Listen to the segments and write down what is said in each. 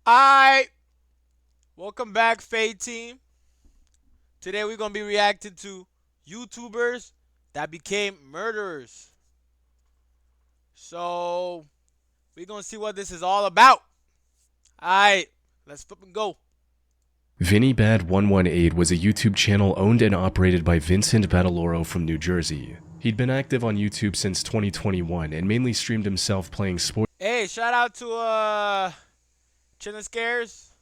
Alright, welcome back, Fade Team. Today we're gonna be reacting to YouTubers that became murderers. So we're gonna see what this is all about. Alright, let's flip and go. VinnyBad118 was a YouTube channel owned and operated by Vincent Badaloro from New Jersey. He'd been active on YouTube since 2021 and mainly streamed himself playing sports Hey, shout out to Chillin' Scares.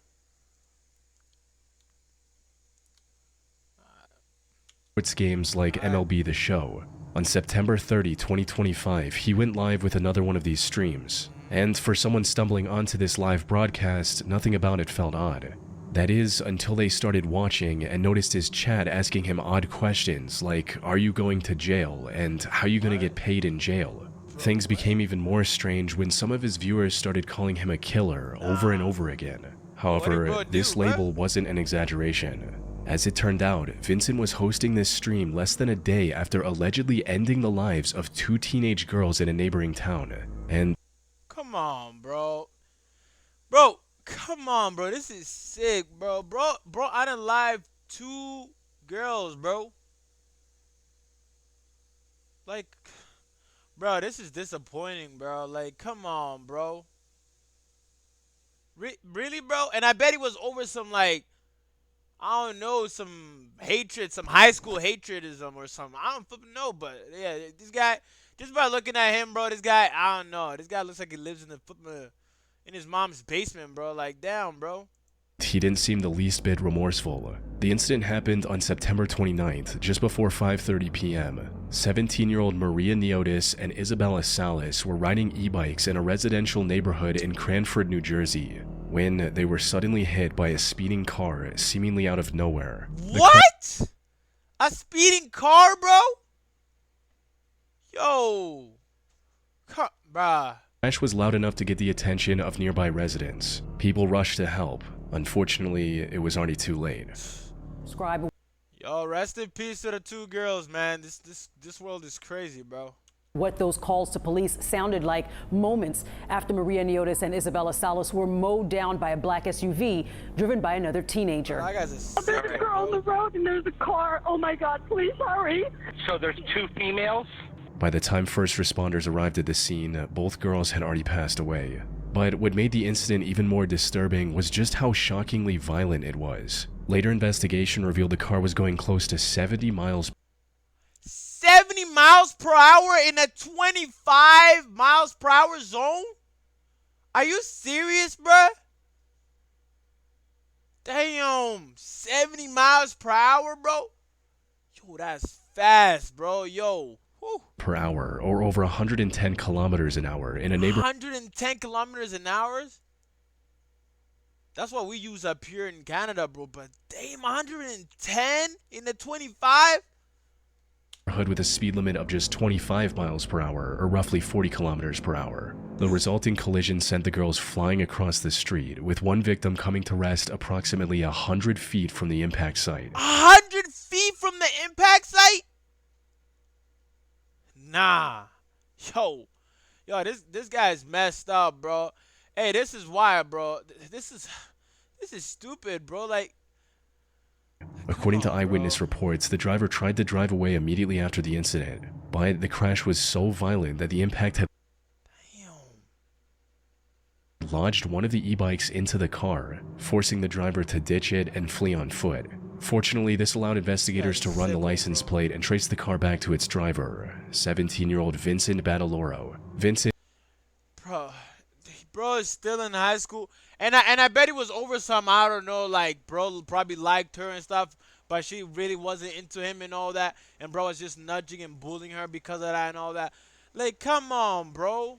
games like MLB The Show. On September 30, 2025, he went live with another one of these streams. And for someone stumbling onto this live broadcast, nothing about it felt odd. That is, until they started watching and noticed his chat asking him odd questions like, "Are you going to jail?" and "How you gonna get paid in jail?" Things became even more strange when some of his viewers started calling him a killer over and over again. However, this label wasn't an exaggeration. As it turned out, Vincent was hosting this stream less than a day after allegedly ending the lives of two teenage girls in a neighboring town. And Come on, bro. Bro, come on, bro. This is sick, bro. Bro, I done live two girls, bro. Like, bro, this is disappointing, bro. Like, come on, bro. Really, bro? And I bet he was over some, like, I don't know, some hatred, some high school hatredism or something. I don't flipping know, but yeah, this guy, just by looking at him, bro, this guy, I don't know. This guy looks like he lives in in his mom's basement, bro. Like, damn, bro. he didn't seem the least bit remorseful. The incident happened on September 29th, just before 5:30 p.m. 17-year-old Maria Neotis and Isabella Salas were riding e-bikes in a residential neighborhood in Cranford, New Jersey, when they were suddenly hit by a speeding car seemingly out of nowhere. What? A speeding car, bro? Yo. Bruh. The crash was loud enough to get the attention of nearby residents. People rushed to help. Unfortunately, it was already too late. Yo, rest in peace to the two girls, man. This world is crazy, bro. What those calls to police sounded like moments after Maria Neotis and Isabella Salas were mowed down by a black SUV driven by another teenager. There's a girl on the road and there's a car. Oh my God, please hurry. So there's two females? By the time first responders arrived at the scene, both girls had already passed away. But what made the incident even more disturbing was just how shockingly violent it was. Later investigation revealed the car was going close to 70 miles 70 miles per hour in a 25 miles per hour zone? Are you serious, bruh? Damn, 70 miles per hour, bro? Yo, that's fast, bro. Yo. Whew. per hour, or over 110 kilometers an hour in a neighborhood 110 kilometers an hour? That's what we use up here in Canada, bro. But damn, 110 in the 25? with a speed limit of just 25 miles per hour, or roughly 40 kilometers per hour. The resulting collision sent the girls flying across the street, with one victim coming to rest approximately 100 feet from the impact site. 100 feet from the impact site? Nah. Yo, this guy's messed up, bro. Hey, this is wild, bro. This is stupid, bro. Like, according to eyewitness reports, the driver tried to drive away immediately after the incident, but the crash was so violent that the impact had lodged one of the e-bikes into the car, forcing the driver to ditch it and flee on foot. Fortunately, this allowed investigators to run the license plate and trace the car back to its driver, 17-year-old Vincent Badaloro. Vincent, bro is still in high school, and I bet he was over some, I don't know, like, bro probably liked her and stuff, but she really wasn't into him and all that, and bro was just nudging and bullying her because of that and all that. Like, come on, bro.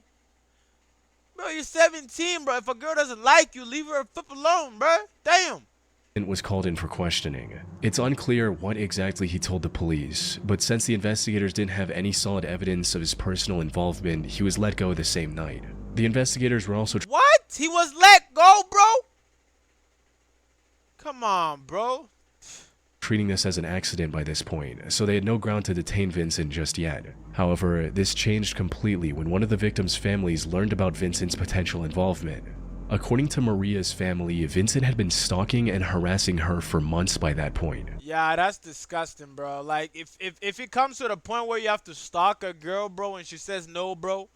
Bro, you're 17, bro. If a girl doesn't like you, leave her flip alone, bro. Damn. Was called in for questioning. It's unclear what exactly he told the police, but since the investigators didn't have any solid evidence of his personal involvement, he was let go the same night. The investigators were also What? He was let go, bro? Come on, bro. Treating this as an accident by this point, so they had no ground to detain Vincent just yet. However, this changed completely when one of the victims' families learned about Vincent's potential involvement. According to Maria's family, Vincent had been stalking and harassing her for months by that point. Yeah, that's disgusting, bro. Like, if it comes to the point where you have to stalk a girl, bro, and she says no, bro,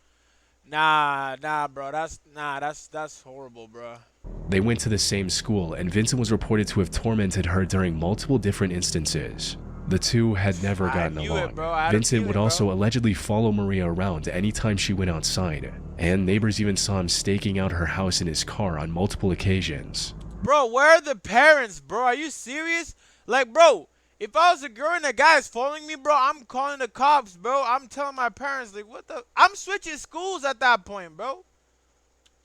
nah, bro. That's horrible, bro. They went to the same school, and Vincent was reported to have tormented her during multiple different instances. The two had never gotten along. Vincent would also allegedly follow Maria around anytime she went outside, and neighbors even saw him staking out her house in his car on multiple occasions. Bro, where are the parents, bro? Are you serious? Like, bro, if I was a girl and a guy is following me, bro, I'm calling the cops, bro. I'm telling my parents, like, what the? I'm switching schools at that point, bro.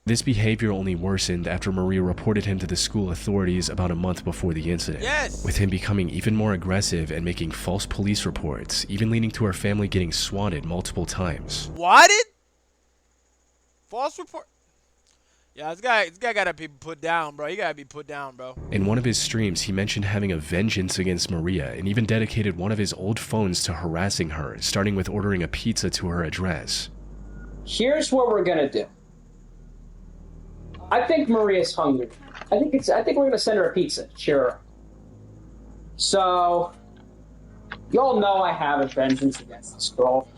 This behavior only worsened after Maria reported him to the school authorities about a month before the incident, with him becoming even more aggressive and making false police reports, even leading to her family getting swatted multiple times. Swatted? False report? Yeah, this guy gotta be put down, bro. He gotta be put down, bro. In one of his streams, he mentioned having a vengeance against Maria and even dedicated one of his old phones to harassing her, starting with ordering a pizza to her address. Here's what we're gonna do. I think Maria's hungry. I think we're gonna send her a pizza. Cheer her up. So, y'all know I have a vengeance against this girl.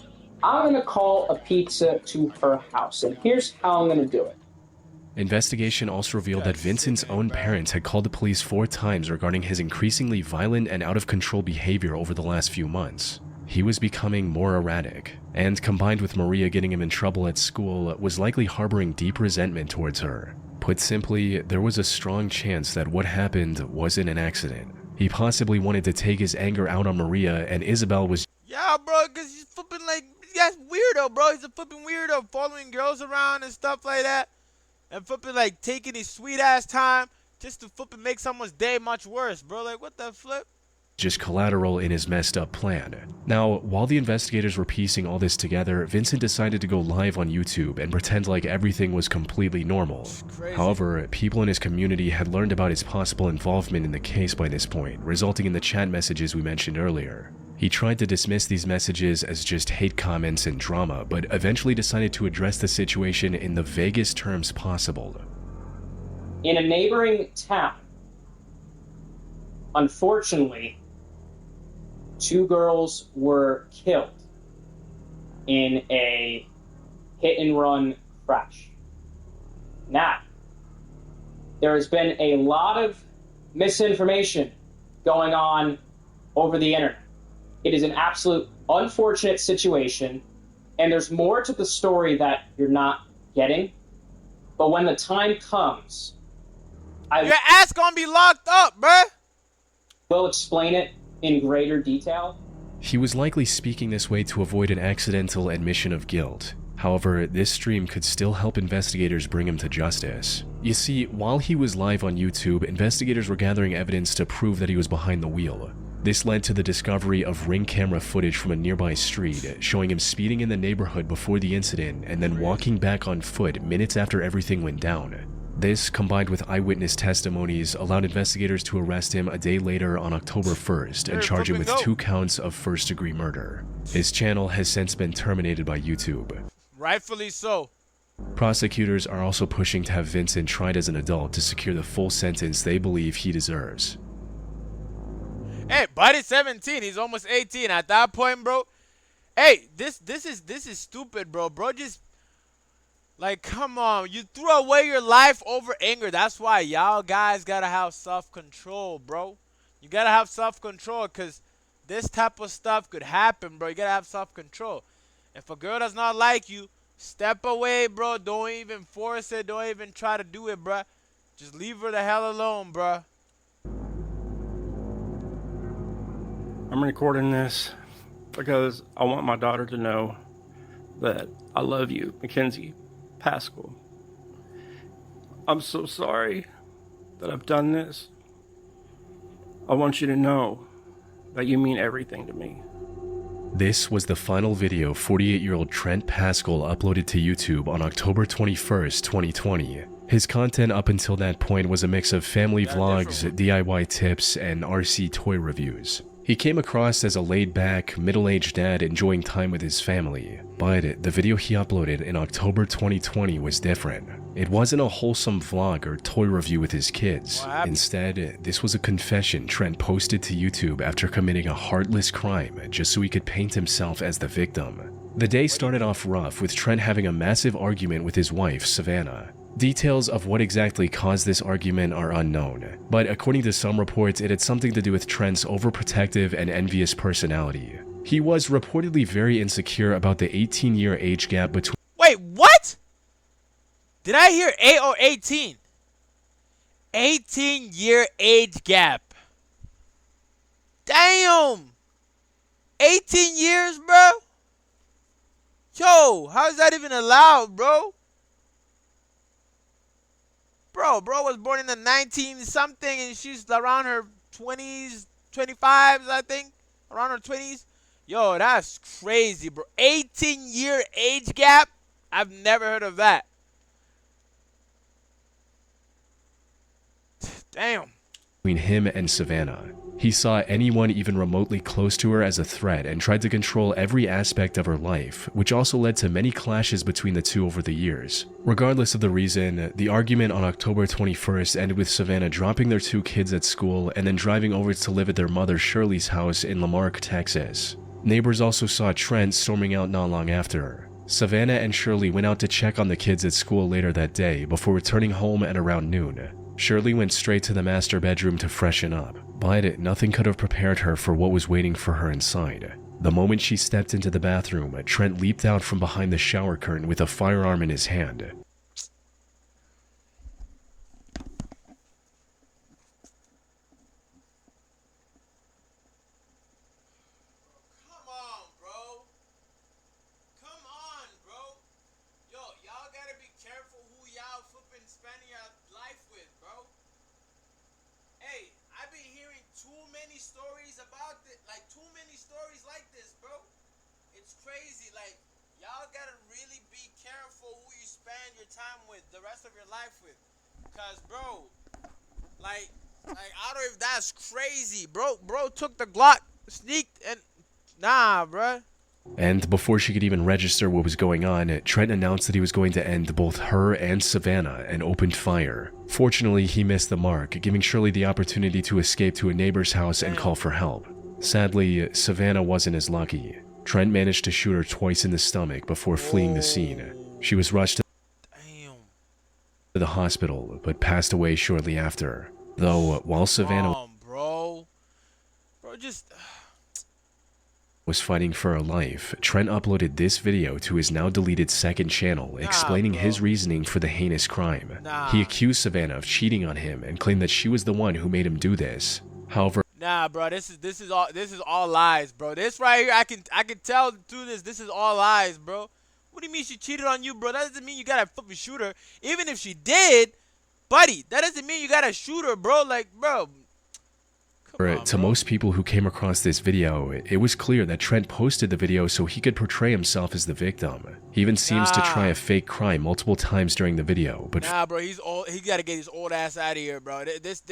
I'm gonna call a pizza to her house, and here's how I'm gonna do it. Investigation also revealed that Vincent's own parents had called the police 4 times regarding his increasingly violent and out-of-control behavior over the last few months. He was becoming more erratic, and combined with Maria getting him in trouble at school, was likely harboring deep resentment towards her. Put simply, there was a strong chance that what happened wasn't an accident. He possibly wanted to take his anger out on Maria, and Isabel was— Yeah, bro, because he's flipping like, that's weirdo, bro. He's a flipping weirdo, following girls around and stuff like that. And flipping like taking his sweet ass time just to flipping make someone's day much worse, bro. Like, what the flip? just collateral in his messed up plan. Now, while the investigators were piecing all this together, Vincent decided to go live on YouTube and pretend like everything was completely normal. However, people in his community had learned about his possible involvement in the case by this point, resulting in the chat messages we mentioned earlier. He tried to dismiss these messages as just hate comments and drama, but eventually decided to address the situation in the vaguest terms possible. In a neighboring town, unfortunately, 2 girls were killed in a hit-and-run crash. Now, there has been a lot of misinformation going on over the internet. It is an absolute unfortunate situation, and there's more to the story that you're not getting. But when the time comes, your ass gonna be locked up, bruh. Will explain it in greater detail. He was likely speaking this way to avoid an accidental admission of guilt. However, this stream could still help investigators bring him to justice. You see, while he was live on YouTube, investigators were gathering evidence to prove that he was behind the wheel. This led to the discovery of ring camera footage from a nearby street, showing him speeding in the neighborhood before the incident and then walking back on foot minutes after everything went down. This, combined with eyewitness testimonies, allowed investigators to arrest him a day later on October 1st and charge him with 2 counts of first-degree murder. His channel has since been terminated by YouTube. Rightfully so. Prosecutors are also pushing to have Vincent tried as an adult to secure the full sentence they believe he deserves. Hey, buddy's 17. He's almost 18. At that point, bro. Hey, this is stupid, bro. Bro, just like, come on. You threw away your life over anger. That's why y'all guys gotta have self-control, bro. You gotta have self-control, because this type of stuff could happen, bro. You gotta have self-control. If a girl does not like you, step away, bro. Don't even force it. Don't even try to do it, bro. Just leave her the hell alone, bro. I'm recording this because I want my daughter to know that I love you, Mackenzie Pascal. I'm so sorry that I've done this. I want you to know that you mean everything to me. This was the final video 48-year-old Trent Pascal uploaded to YouTube on October 21st, 2020. His content up until that point was a mix of family vlogs, DIY tips, and RC toy reviews. He came across as a laid-back, middle-aged dad enjoying time with his family, but the video he uploaded in October 2020 was different. It wasn't a wholesome vlog or toy review with his kids. What happened? Instead, this was a confession Trent posted to YouTube after committing a heartless crime just so he could paint himself as the victim. The day started off rough, with Trent having a massive argument with his wife, Savannah. Details of what exactly caused this argument are unknown, but according to some reports, it had something to do with Trent's overprotective and envious personality. He was reportedly very insecure about the 18-year age gap between— Wait, what? Did I hear 8 or 18? 18-year age gap. Damn. 18 years, bro? Yo, how is that even allowed, bro? Bro was born in the 19-something and she's around her 20s, 25s, I think. Around her 20s. Yo, that's crazy, bro. 18-year age gap? I've never heard of that. Damn. between him and Savannah. He saw anyone even remotely close to her as a threat and tried to control every aspect of her life, which also led to many clashes between the two over the years. Regardless of the reason, the argument on October 21st ended with Savannah dropping their 2 kids at school and then driving over to live at their mother Shirley's house in Lamarck, Texas. Neighbors also saw Trent storming out not long after. Savannah and Shirley went out to check on the kids at school later that day before returning home at around noon. Shirley went straight to the master bedroom to freshen up, but nothing could have prepared her for what was waiting for her inside. The moment she stepped into the bathroom, Trent leaped out from behind the shower curtain with a firearm in his hand. Crazy, like, y'all gotta really be careful who you spend your time with, the rest of your life with, cause bro, like I don't know if that's crazy, bro took the Glock, sneaked, and nah, bro. And before she could even register what was going on, Trent announced that he was going to end both her and Savannah and opened fire. Fortunately, he missed the mark, giving Shirley the opportunity to escape to a neighbor's house and call for help. Sadly, Savannah wasn't as lucky. Trent managed to shoot her twice in the stomach before fleeing the scene. She was rushed to the hospital, but passed away shortly after. Though, while Savannah was fighting for her life, Trent uploaded this video to his now deleted second channel explaining his reasoning for the heinous crime. He accused Savannah of cheating on him and claimed that she was the one who made him do this. However, nah, bro, this is all lies, bro. This right here, I can tell through this. This is all lies, bro. What do you mean she cheated on you, bro? That doesn't mean you gotta flipping shoot her. Even if she did, buddy, that doesn't mean you gotta shoot her, bro. Like, bro. To most people who came across this video, it was clear that Trent posted the video so he could portray himself as the victim. He even seems to try a fake cry multiple times during the video, but nah, bro, he's old. He gotta get his old ass out of here, bro. This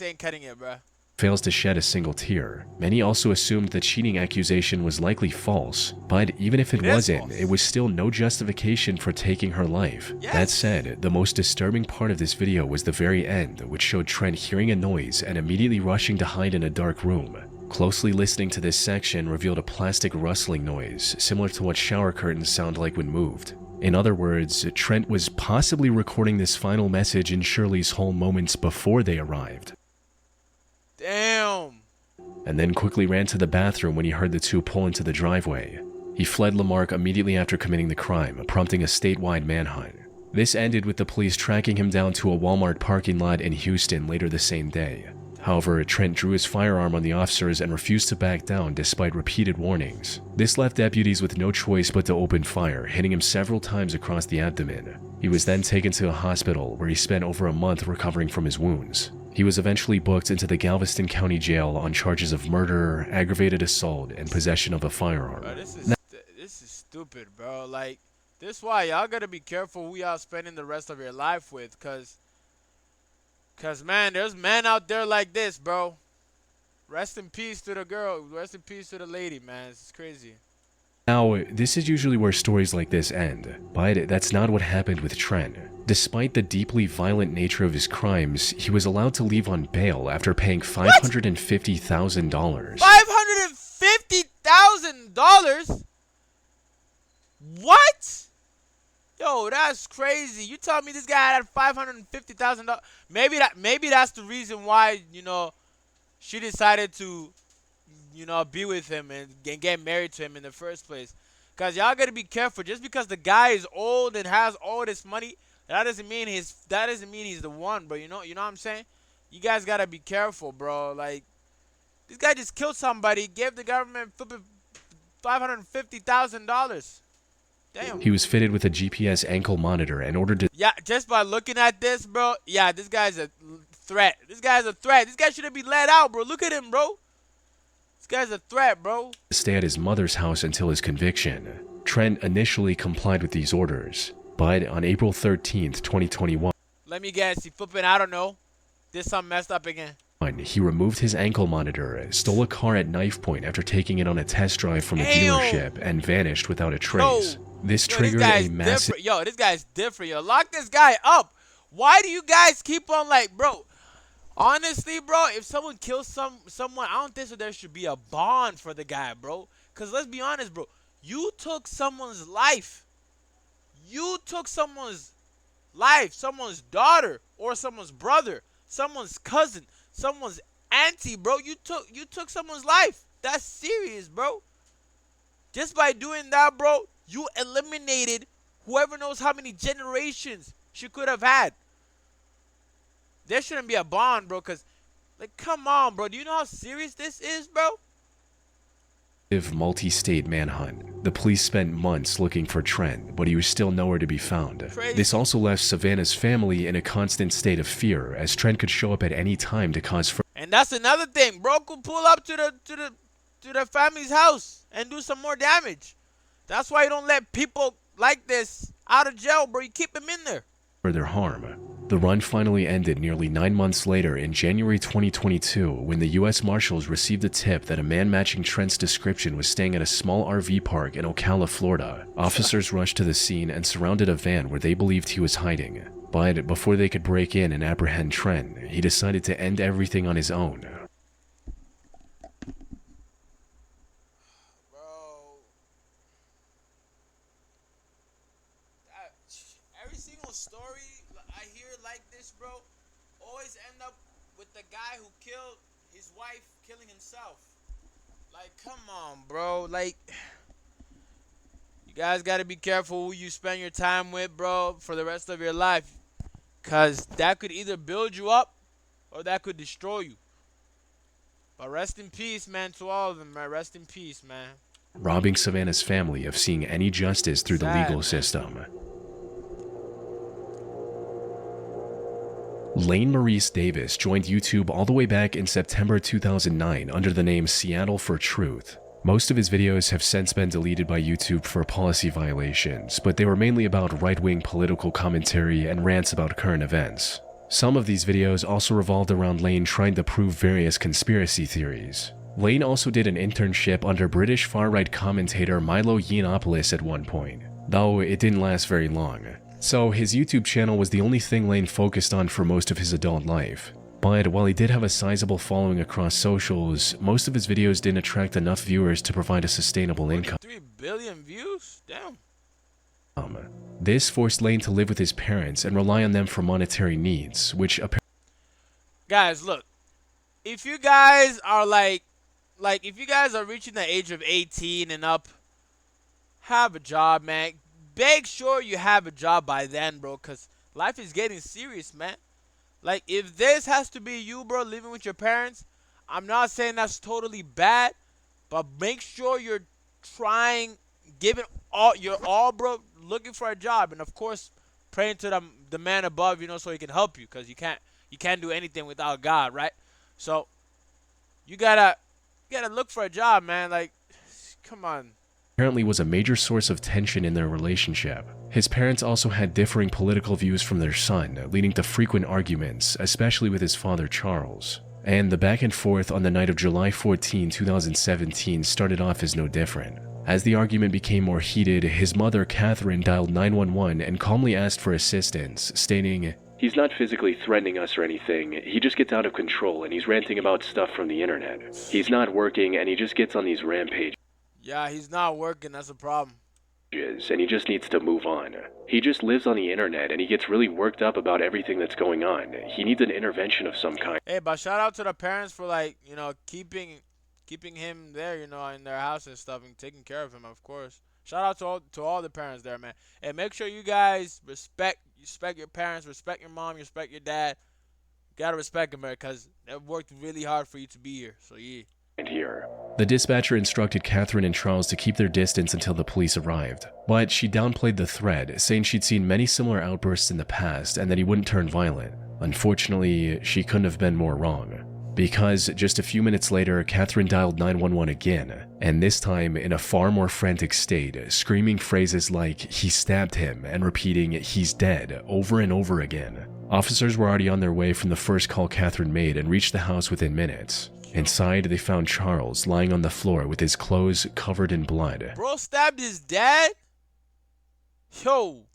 ain't cutting it, bro. Fails to shed a single tear. Many also assumed the cheating accusation was likely false, but even if it wasn't, it was still no justification for taking her life. That said, the most disturbing part of this video was the very end, which showed Trent hearing a noise and immediately rushing to hide in a dark room. Closely listening to this section revealed a plastic rustling noise, similar to what shower curtains sound like when moved. In other words, Trent was possibly recording this final message in Shirley's home moments before they arrived. Damn. And then quickly ran to the bathroom when he heard the two pull into the driveway. He fled Lamarck immediately after committing the crime, prompting a statewide manhunt. This ended with the police tracking him down to a Walmart parking lot in Houston later the same day. However, Trent drew his firearm on the officers and refused to back down despite repeated warnings. This left deputies with no choice but to open fire, hitting him several times across the abdomen. He was then taken to a hospital where he spent over a month recovering from his wounds. He was eventually booked into the Galveston County Jail on charges of murder, aggravated assault, and possession of a firearm. Bro, this is stupid, bro. Like, this why y'all gotta be careful who y'all spending the rest of your life with, cause man, there's men out there like this, bro. Rest in peace to the girl. Rest in peace to the lady, man. It's crazy. Now, this is usually where stories like this end, but that's not what happened with Trent. Despite the deeply violent nature of his crimes, he was allowed to leave on bail after paying $550,000. $550,000? What? Yo, that's crazy. You tell me this guy had $550,000. Maybe that's the reason why, she decided to, be with him and get married to him in the first place. Cause y'all gotta be careful. Just because the guy is old and has all this money, that doesn't mean he's the one, bro. You know what I'm saying? You guys gotta be careful, bro. Like, this guy just killed somebody, gave the government $550,000. Damn. He was fitted with a GPS ankle monitor in order to... Yeah, just by looking at this, bro. Yeah, this guy's a threat. This guy's a threat. This guy shouldn't be let out, bro. Look at him, bro. This guy's a threat, bro. Stay at his mother's house until his conviction. Trent initially complied with these orders, but on April 13th, 2021... Let me guess. He flipping, I don't know. Did something messed up again. He removed his ankle monitor, stole a car at knife point after taking it on a test drive from a dealership, and vanished without a trace. This triggered a massive... Yo, this guy's different, yo. Lock this guy up. Why do you guys keep on, bro? Honestly, bro, if someone kills someone, I don't think so there should be a bond for the guy, bro. Because let's be honest, bro. You took someone's life. You took someone's life, someone's daughter, or someone's brother, someone's cousin, someone's auntie, bro. You took someone's life. That's serious, bro. Just by doing that, bro, you eliminated whoever knows how many generations she could have had. There shouldn't be a bond, bro, because, come on, bro. Do you know how serious this is, bro? Multi-state manhunt. The police spent months looking for Trent, but he was still nowhere to be found. Crazy. This also left Savannah's family in a constant state of fear, as Trent could show up at any time to cause... And that's another thing. Bro could pull up to the family's house and do some more damage. That's why you don't let people like this out of jail, bro. You keep them in there. Further harm. The run finally ended nearly 9 months later in January 2022 when the U.S. Marshals received a tip that a man matching Trent's description was staying at a small RV park in Ocala, Florida. Officers rushed to the scene and surrounded a van where they believed he was hiding. But before they could break in and apprehend Trent, he decided to end everything on his own. Story I hear like this, bro, always end up with the guy who killed his wife killing himself. Come on, bro. You guys got to be careful who you spend your time with, bro, for the rest of your life, because that could either build you up or that could destroy you. But rest in peace, man, to all of them, man. Rest in peace, man. Robbing Savannah's family of seeing any justice through the legal system. Lane Maurice Davis joined YouTube all the way back in September 2009 under the name Seattle for Truth. Most of his videos have since been deleted by YouTube for policy violations, but they were mainly about right-wing political commentary and rants about current events. Some of these videos also revolved around Lane trying to prove various conspiracy theories. Lane also did an internship under British far-right commentator Milo Yiannopoulos at one point, though it didn't last very long. So his YouTube channel was the only thing Lane focused on for most of his adult life. But while he did have a sizable following across socials, most of his videos didn't attract enough viewers to provide a sustainable income. 3 billion views? Damn. This forced Lane to live with his parents and rely on them for monetary needs, which apparently... Guys, look. If you guys are if you guys are reaching the age of 18 and up, have a job, man. Make sure you have a job by then, bro, because life is getting serious, man. If this has to be you, bro, living with your parents, I'm not saying that's totally bad, but make sure you're trying, giving your all, bro, looking for a job, and of course, praying to the man above, so he can help you, because you can't do anything without God, right? So you gotta look for a job, man. Come on. Apparently was a major source of tension in their relationship. His parents also had differing political views from their son, leading to frequent arguments, especially with his father Charles. And the back and forth on the night of July 14, 2017 started off as no different. As the argument became more heated, his mother, Catherine, dialed 911 and calmly asked for assistance, stating, "He's not physically threatening us or anything. He just gets out of control and he's ranting about stuff from the internet. He's not working and he just gets on these rampages. Yeah, he's not working. That's a problem. And he just needs to move on. He just lives on the internet and he gets really worked up about everything that's going on. He needs an intervention of some kind." Hey, but shout out to the parents for, like, keeping him there, in their house and stuff, and taking care of him, of course. Shout out to all the parents there, man. And make sure you guys respect your parents, respect your mom, respect your dad. You gotta respect them, man, because they've worked really hard for you to be here. So yeah. And here, the dispatcher instructed Catherine and Charles to keep their distance until the police arrived, but she downplayed the threat, saying she'd seen many similar outbursts in the past and that he wouldn't turn violent. Unfortunately, she couldn't have been more wrong, because just a few minutes later, Catherine dialed 911 again, and this time in a far more frantic state, screaming phrases like, "He stabbed him," and repeating, "He's dead," over and over again. Officers were already on their way from the first call Catherine made and reached the house within minutes. Inside, they found Charles lying on the floor with his clothes covered in blood. Bro stabbed his dad? Yo.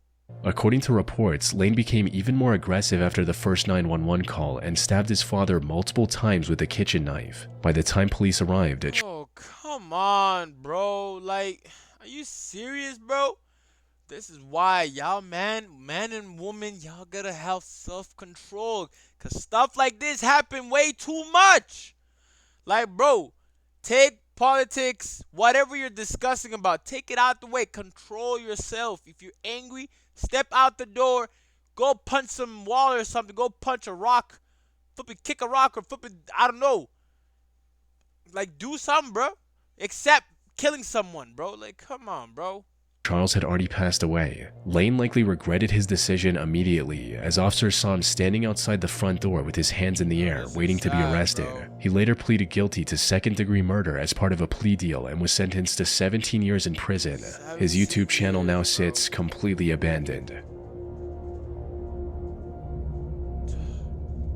According to reports, Lane became even more aggressive after the first 911 call and stabbed his father multiple times with a kitchen knife. By the time police arrived, Oh, come on, bro. Like, are you serious, bro? This is why y'all, man and woman, y'all gotta have self-control. Because stuff like this happen way too much. Like, bro, take politics, whatever you're discussing about, take it out the way. Control yourself. If you're angry, step out the door. Go punch some wall or something. Go punch a rock. Kick a rock or I don't know. Like, do something, bro. Except killing someone, bro. Like, come on, bro. Charles had already passed away. Lane likely regretted his decision immediately, as officers saw him standing outside the front door with his hands in the air, waiting to be arrested. He later pleaded guilty to second-degree murder as part of a plea deal and was sentenced to 17 years in prison. His YouTube channel now sits completely abandoned.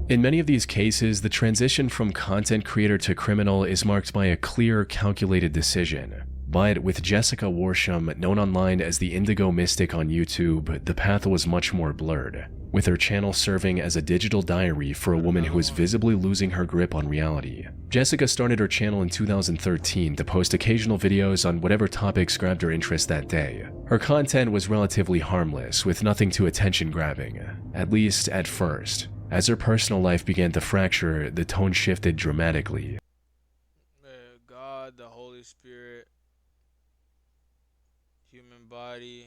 In many of these cases, the transition from content creator to criminal is marked by a clear, calculated decision. But with Jessica Worsham, known online as the Indigo Mystic on YouTube, the path was much more blurred, with her channel serving as a digital diary for a woman who was visibly losing her grip on reality. Jessica started her channel in 2013 to post occasional videos on whatever topics grabbed her interest that day. Her content was relatively harmless, with nothing too attention-grabbing, at least at first. As her personal life began to fracture, the tone shifted dramatically. God, the Holy Spirit, human body.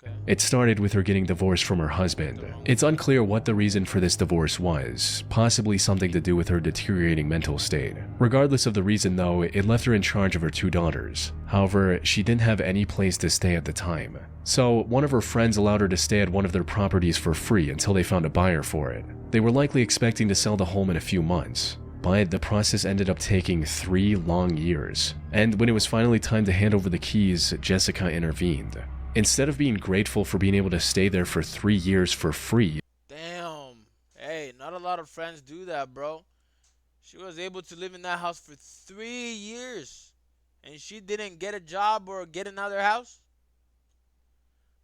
Okay. It started with her getting divorced from her husband. It's unclear what the reason for this divorce was, possibly something to do with her deteriorating mental state. Regardless of the reason though, it left her in charge of her 2 daughters. However, she didn't have any place to stay at the time. So, one of her friends allowed her to stay at one of their properties for free until they found a buyer for it. They were likely expecting to sell the home in a few months, but the process ended up taking 3 long years. And when it was finally time to hand over the keys, Jessica intervened. Instead of being grateful for being able to stay there for 3 years for free. Damn. Hey, not a lot of friends do that, bro. She was able to live in that house for 3 years. And she didn't get a job or get another house.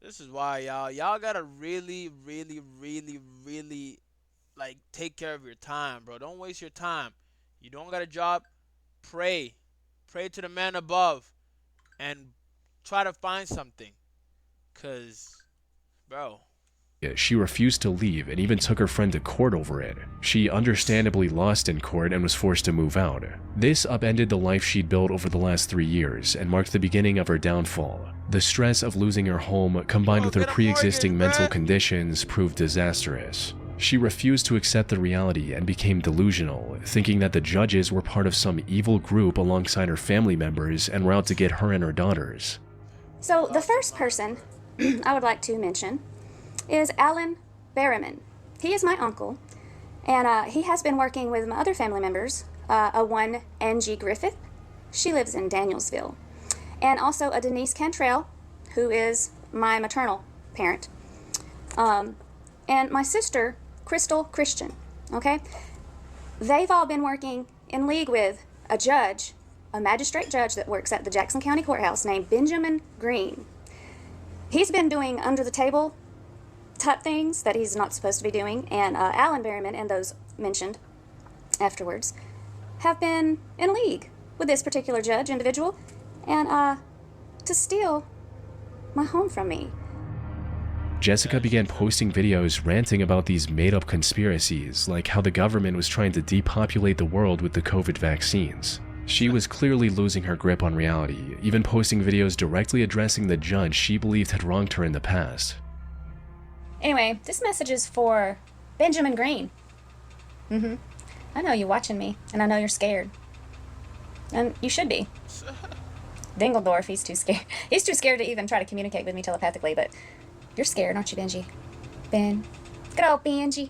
This is why, y'all gotta really, like, take care of your time, bro. Don't waste your time. You don't got a job, pray to the man above, and try to find something, cause, bro, She refused to leave and even took her friend to court over it. She understandably lost in court and was forced to move out. This upended the life she'd built over the last 3 years and marked the beginning of her downfall. The stress of losing her home, combined with her pre-existing mental conditions, proved disastrous. She refused to accept the reality and became delusional, thinking that the judges were part of some evil group alongside her family members and were out to get her and her daughters. So the first person I would like to mention is Alan Berriman. He is my uncle, and he has been working with my other family members, one Angie Griffith. She lives in Danielsville. And also a Denise Cantrell, who is my maternal parent. And my sister, Crystal Christian, okay? They've all been working in league with a judge a magistrate judge that works at the Jackson County Courthouse named Benjamin Green. He's been doing under the table type things that he's not supposed to be doing, and Alan Berryman and those mentioned afterwards have been in league with this particular judge individual and to steal my home from me. Jessica began posting videos ranting about these made-up conspiracies, like how the government was trying to depopulate the world with the COVID vaccines. She was clearly losing her grip on reality, even posting videos directly addressing the judge she believed had wronged her in the past. Anyway, this message is for Benjamin Green. I know you're watching me, and I know you're scared. And you should be. Dingledorf, he's too scared. He's too scared to even try to communicate with me telepathically, but you're scared, aren't you, Benji? Ben. Good old Benji.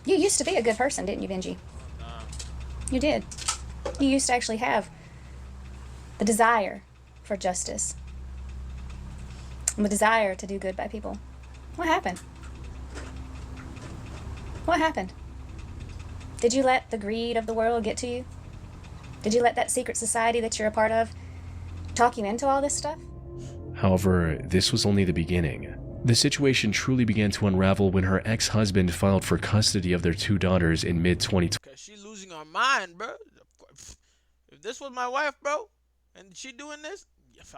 You used to be a good person, didn't you, Benji? You did. You used to actually have the desire for justice and the desire to do good by people. What happened? What happened? Did you let the greed of the world get to you? Did you let that secret society that you're a part of talk you into all this stuff? However, this was only the beginning. The situation truly began to unravel when her ex-husband filed for custody of their 2 daughters in mid-2020. Cause she losing her mind, bro. If this was my wife, bro, and she doing this,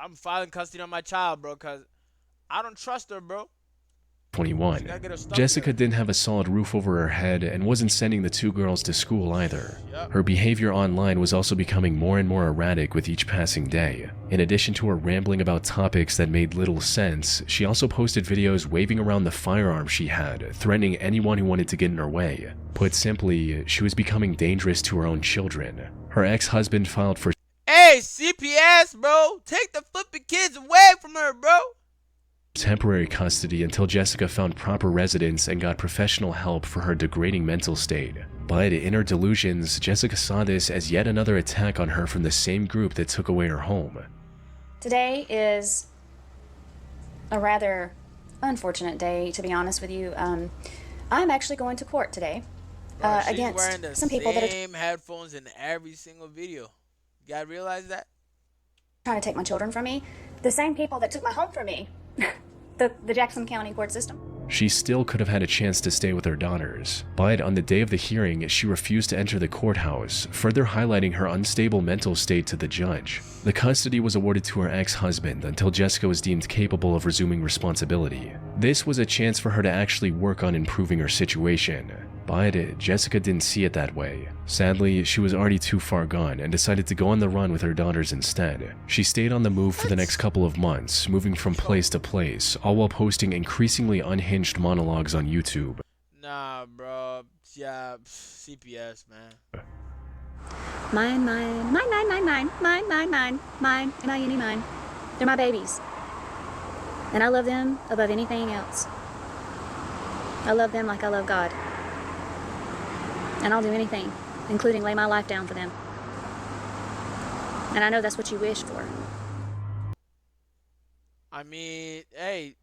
I'm filing custody on my child, bro, cause I don't trust her, bro. Jessica didn't have a solid roof over her head and wasn't sending the 2 girls to school either. Her behavior online was also becoming more and more erratic with each passing day. In addition to her rambling about topics that made little sense, she also posted videos waving around the firearm she had, threatening anyone who wanted to get in her way. Put simply, she was becoming dangerous to her own children. Her ex-husband filed for Hey, CPS, bro. Take the flipping kids away from her, bro. temporary custody until Jessica found proper residence and got professional help for her degrading mental state. But in her delusions, Jessica saw this as yet another attack on her from the same group that took away her home. Today is a rather unfortunate day, to be honest with you. I'm actually going to court today Bro, she's against wearing the some people that are same headphones in every single video. You gotta realize that? trying to take my children from me. The same people that took my home from me. the Jackson County court system. She still could have had a chance to stay with her daughters, but on the day of the hearing, she refused to enter the courthouse, further highlighting her unstable mental state to the judge. The custody was awarded to her ex-husband until Jessica was deemed capable of resuming responsibility. This was a chance for her to actually work on improving her situation, but Jessica didn't see it that way. Sadly, she was already too far gone and decided to go on the run with her daughters instead. She stayed on the move for the next couple of months, moving from place to place, all while posting increasingly unhinged monologues on YouTube. Nah, bro. Yeah, CPS, man. Mine, and I any mine. They're my babies. And I love them above anything else. I love them like I love God. And I'll do anything, including lay my life down for them. And I know that's what you wish for. I mean, hey,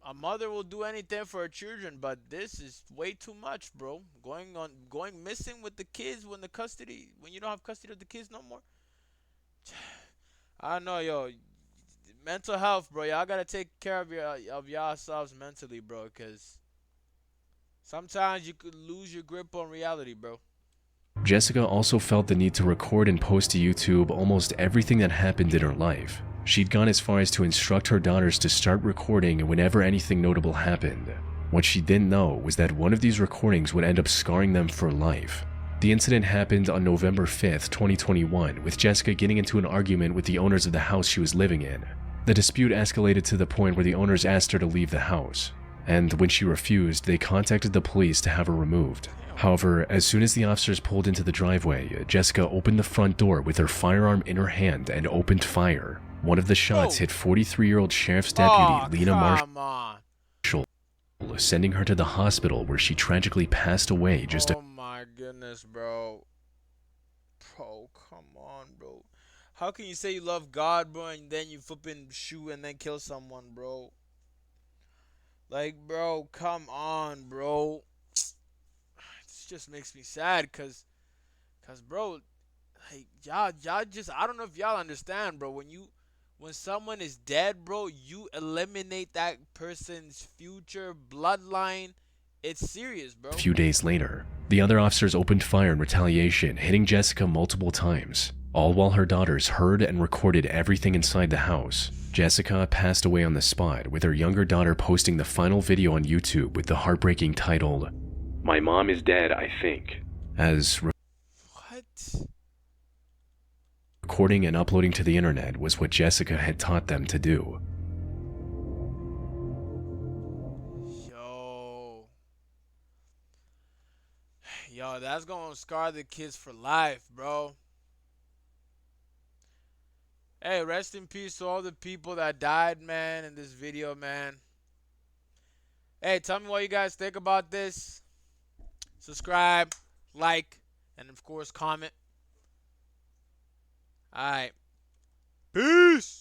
a mother will do anything for her children, but this is way too much, bro. Going missing with the kids when you don't have custody of the kids no more. I don't know, yo. Mental health, bro. Y'all gotta take care of yourselves mentally, bro, cause sometimes you could lose your grip on reality, bro. Jessica also felt the need to record and post to YouTube almost everything that happened in her life. She'd gone as far as to instruct her daughters to start recording whenever anything notable happened. What she didn't know was that one of these recordings would end up scarring them for life. The incident happened on November 5th, 2021, with Jessica getting into an argument with the owners of the house she was living in. The dispute escalated to the point where the owners asked her to leave the house, and when she refused, they contacted the police to have her removed. However, as soon as the officers pulled into the driveway, Jessica opened the front door with her firearm in her hand and opened fire. One of the shots hit 43-year-old Sheriff's Deputy Lena Marshall, sending her to the hospital where she tragically passed away just Oh my goodness, bro. Bro, come on, bro. How can you say you love God, bro, and then you flipping shoot and then kill someone, bro? Like, bro, come on, bro. This just makes me sad, cause, bro, Like, y'all just, I don't know if y'all understand, bro. When someone is dead, bro, you eliminate that person's future bloodline. It's serious, bro. A few days later, the other officers opened fire in retaliation, hitting Jessica multiple times, all while her daughters heard and recorded everything inside the house. Jessica passed away on the spot, with her younger daughter posting the final video on YouTube with the heartbreaking title, "My mom is dead, I think," as What? recording and uploading to the internet was what Jessica had taught them to do. Yo. Yo, that's gonna scar the kids for life, bro. Hey, rest in peace to all the people that died, man, in this video, man. Hey, tell me what you guys think about this. Subscribe, like, and of course, comment. Alright. Peace!